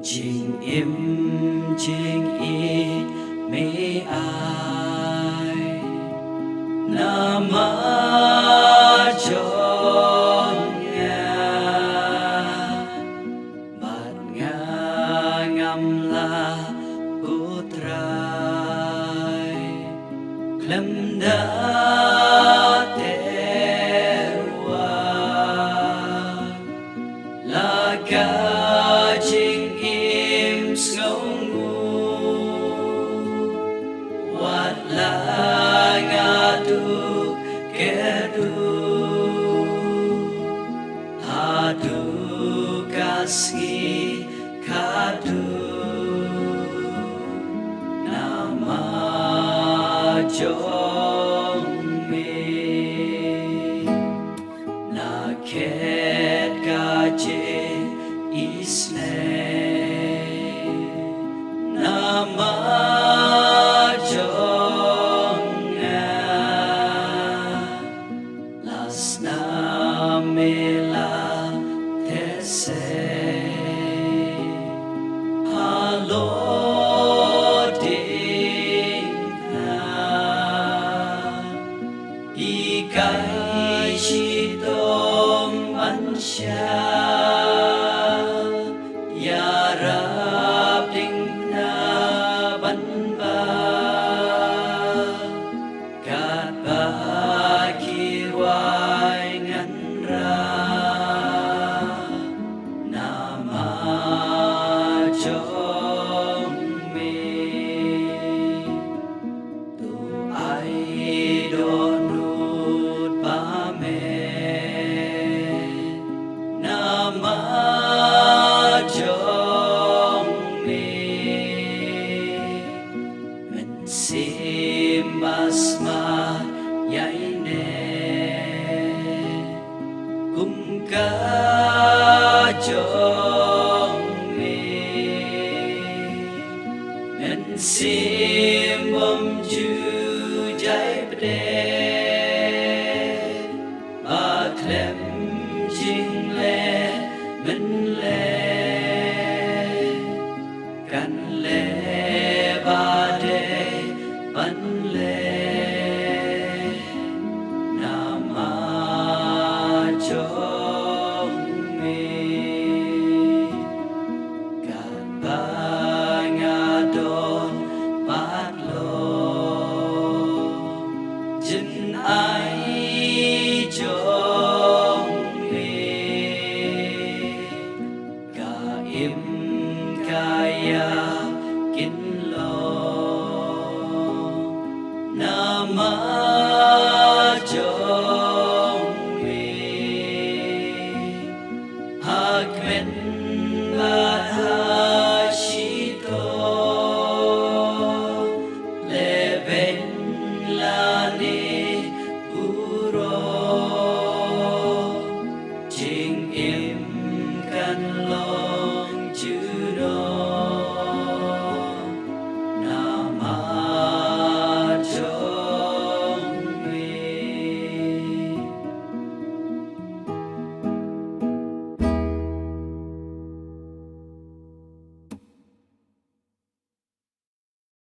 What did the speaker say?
Trình im trình y mấy ai nama cho nhà bát nga ngam la utrai klem da terwa la ca trình im ngâu ngu wat la nga tu kedu hadu kasih kadu nama jong me na ket kaje isne nama jonga lasna mela these halo dingna ikai shitom ansha yarab dingna banba kat bakirwai nganra nama jong me tu ai donut pame nama jong me men simbasma yai ne kum ca jong me men simbom ju jai bde ba klem jing le men le kan le ba de ban le nama jong me kan ba nga don bat lo jin ai jong me ka im kaya kin lo nama